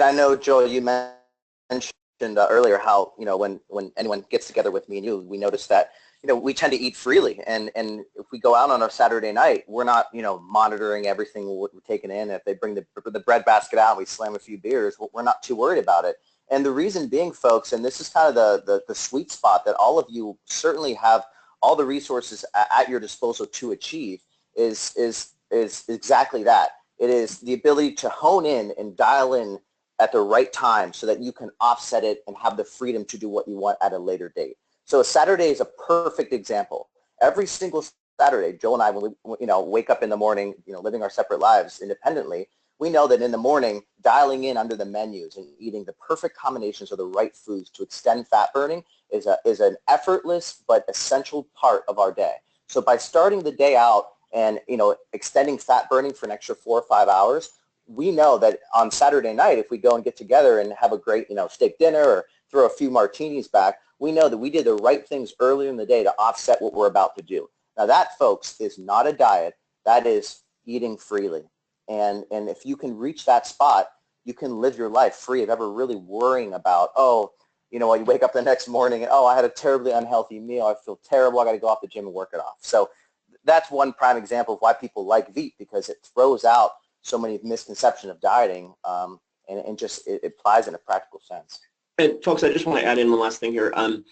I know, Joel, you mentioned earlier how, when anyone gets together with me and you, we notice that, we tend to eat freely. And if we go out on a Saturday night, we're not, monitoring everything we're taking in. If they bring the bread basket out and we slam a few beers, we're not too worried about it. And the reason being, folks, and this is kind of the sweet spot that all of you certainly have all the resources at your disposal to achieve, is exactly that. It is the ability to hone in and dial in at the right time so that you can offset it and have the freedom to do what you want at a later date. So a Saturday is a perfect example. Every single Saturday, Joel and I, when we wake up in the morning, living our separate lives independently, we know that in the morning, dialing in under the menus and eating the perfect combinations of the right foods to extend fat burning is an effortless but essential part of our day. So by starting the day out and extending fat burning for an extra 4 or 5 hours, we know that on Saturday night, if we go and get together and have a great steak dinner or throw a few martinis back, we know that we did the right things earlier in the day to offset what we're about to do. Now that, folks, is not a diet. That is eating freely. And if you can reach that spot, you can live your life free of ever really worrying about, you wake up the next morning and, I had a terribly unhealthy meal. I feel terrible. I got to go off the gym and work it off. So that's one prime example of why people like VEEP, because it throws out so many misconceptions of dieting and just it applies in a practical sense. And folks, I just want to add in one last thing here. One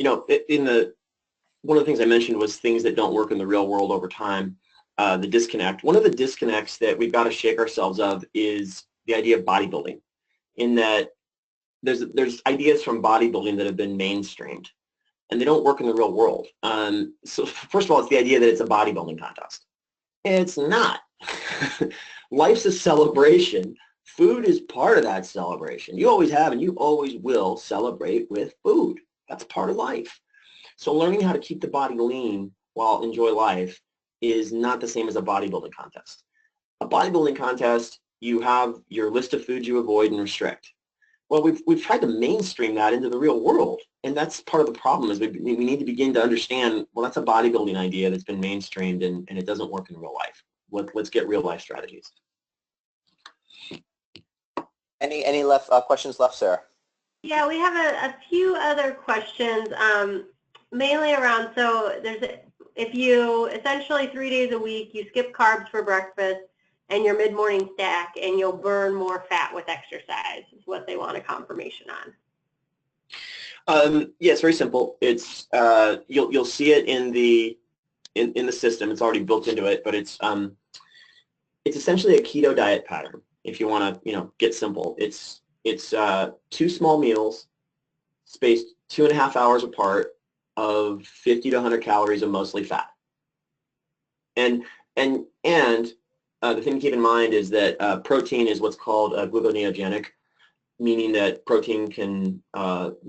of the things I mentioned was things that don't work in the real world over time, the disconnect. One of the disconnects that we've got to shake ourselves of is the idea of bodybuilding, in that there's ideas from bodybuilding that have been mainstreamed, and they don't work in the real world. So first of all, it's the idea that it's a bodybuilding contest. It's not. Life's a celebration. Food is part of that celebration. You always have and you always will celebrate with food. That's part of life. So learning how to keep the body lean while enjoy life is not the same as a bodybuilding contest. A bodybuilding contest, you have your list of foods you avoid and restrict. Well, we've tried to mainstream that into the real world, and that's part of the problem is we need to begin to understand, well, that's a bodybuilding idea that's been mainstreamed and it doesn't work in real life. Let's get real life strategies. Any questions left, Sarah? Yeah, we have a few other questions, mainly around, so if you essentially 3 days a week, you skip carbs for breakfast and your mid-morning stack, and you'll burn more fat with exercise, is what they want a confirmation on. Yeah, it's very simple. It's you'll see it in the system. It's already built into it, but it's essentially a keto diet pattern. If you want to get simple, it's 2 small meals spaced 2.5 hours apart of 50 to 100 calories of mostly fat. And the thing to keep in mind is that protein is what's called gluconeogenic, meaning that protein can,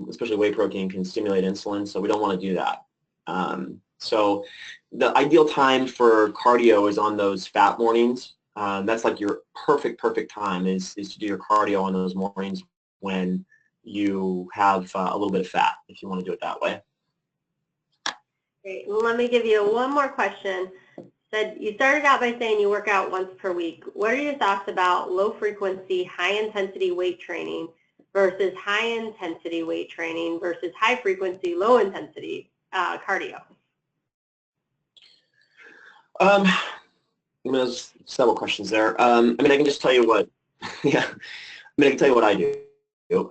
especially whey protein, can stimulate insulin, so we don't want to do that. So the ideal time for cardio is on those fat mornings. That's like your perfect time is to do your cardio on those mornings when you have a little bit of fat, if you want to do it that way. Great. Well, let me give you one more question. You started out by saying you work out once per week. What are your thoughts about low-frequency, high-intensity weight training versus high-intensity weight training versus high-frequency, low-intensity cardio? There's several questions there. I can just tell you what, yeah, I can tell you what I do. You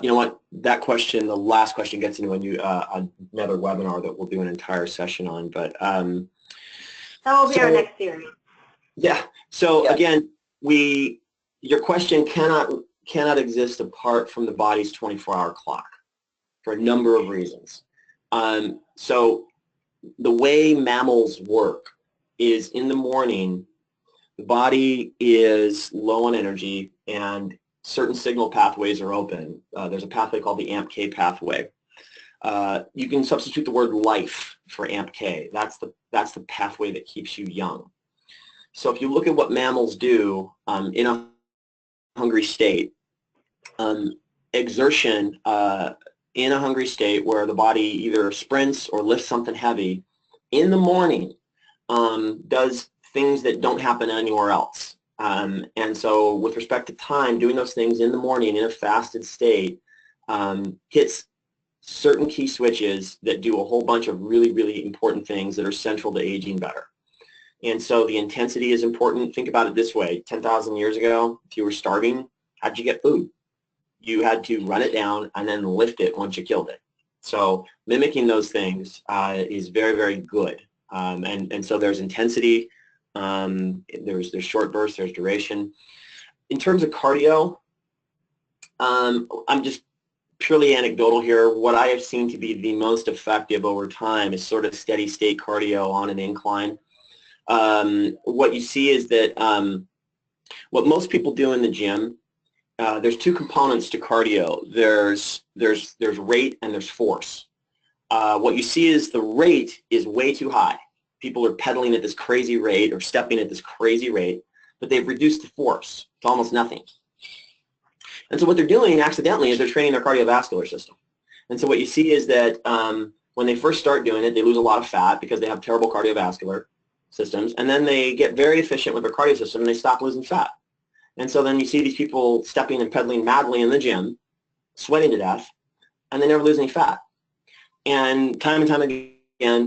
know what, that question, the last question gets into another webinar that we'll do an entire session on, but that will be our next series. Yeah, so again, your question cannot exist apart from the body's 24-hour clock for a number of reasons. So the way mammals work is in the morning, the body is low on energy and certain signal pathways are open. There's a pathway called the AMP-K pathway. You can substitute the word life for AMP-K. That's the pathway that keeps you young. So if you look at what mammals do in a hungry state, exertion in a hungry state where the body either sprints or lifts something heavy in the morning does things that don't happen anywhere else. And so with respect to time, doing those things in the morning in a fasted state hits certain key switches that do a whole bunch of really important things that are central to aging better. And so the intensity is important. Think about it this way. 10,000 years ago, if you were starving, how'd you get food? You had to run it down and then lift it once you killed it. So mimicking those things is very good. And so there's intensity, there's short bursts, there's duration. In terms of cardio, I'm just purely anecdotal here. What I have seen to be the most effective over time is sort of steady state cardio on an incline. What you see is that what most people do in the gym, there's 2 components to cardio. There's rate and there's force. What you see is the rate is way too high. People are pedaling at this crazy rate or stepping at this crazy rate, but they've reduced the force to almost nothing. And so what they're doing accidentally is they're training their cardiovascular system. And so what you see is that when they first start doing it, they lose a lot of fat because they have terrible cardiovascular systems, and then they get very efficient with their cardio system and they stop losing fat. And so then you see these people stepping and pedaling madly in the gym, sweating to death, and they never lose any fat. And time again,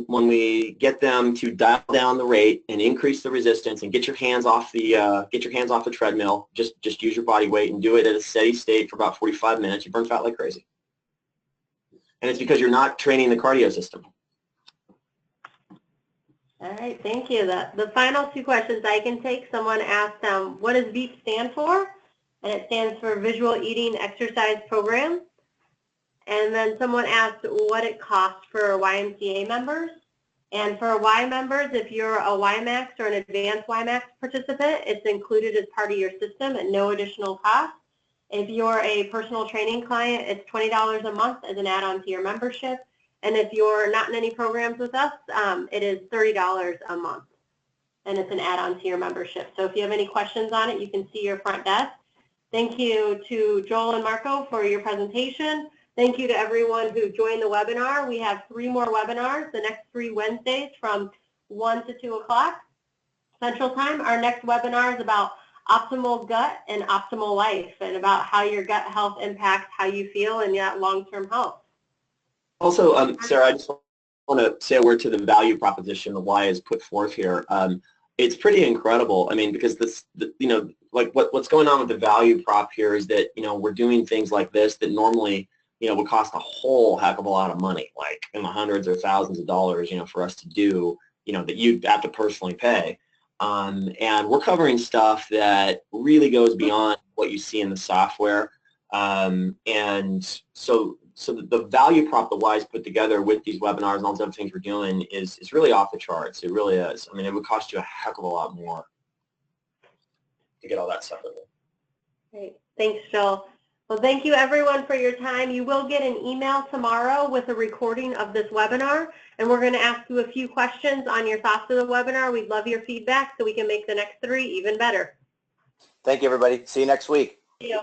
when we get them to dial down the rate and increase the resistance and get your hands off the treadmill, just use your body weight and do it at a steady state for about 45 minutes, you burn fat like crazy. And it's because you're not training the cardio system. All right, thank you. The final 2 questions I can take, someone asked, what does VEEP stand for? And it stands for Visual Eating Exercise Program. And then someone asked what it costs for YMCA members. And for Y members, if you're a YMAX or an advanced YMAX participant, it's included as part of your system at no additional cost. If you're a personal training client, it's $20 a month as an add-on to your membership. And if you're not in any programs with us, it is $30 a month. And it's an add-on to your membership. So if you have any questions on it, you can see your front desk. Thank you to Joel and Marco for your presentation. Thank you to everyone who joined the webinar. We have 3 more webinars the next 3 Wednesdays from 1 to 2 o'clock Central Time. Our next webinar is about optimal gut and optimal life, and about how your gut health impacts how you feel and your long-term health. Also, Sarah, I just want to say a word to the value proposition the Y is put forth here. It's pretty incredible. I mean, because like what's going on with the value prop here is that, we're doing things like this that normally, would cost a whole heck of a lot of money, like in the hundreds or thousands of dollars, for us to do, that you'd have to personally pay. And we're covering stuff that really goes beyond what you see in the software. And so the value prop the Y's put together with these webinars and all the other things we're doing is really off the charts. It really is. I mean, it would cost you a heck of a lot more to get all that stuff in there. Great. Thanks, Joel. Well, thank you everyone for your time. You will get an email tomorrow with a recording of this webinar, and we're going to ask you a few questions on your thoughts of the webinar. We'd love your feedback so we can make the next 3 even better. Thank you, everybody. See you next week. See you.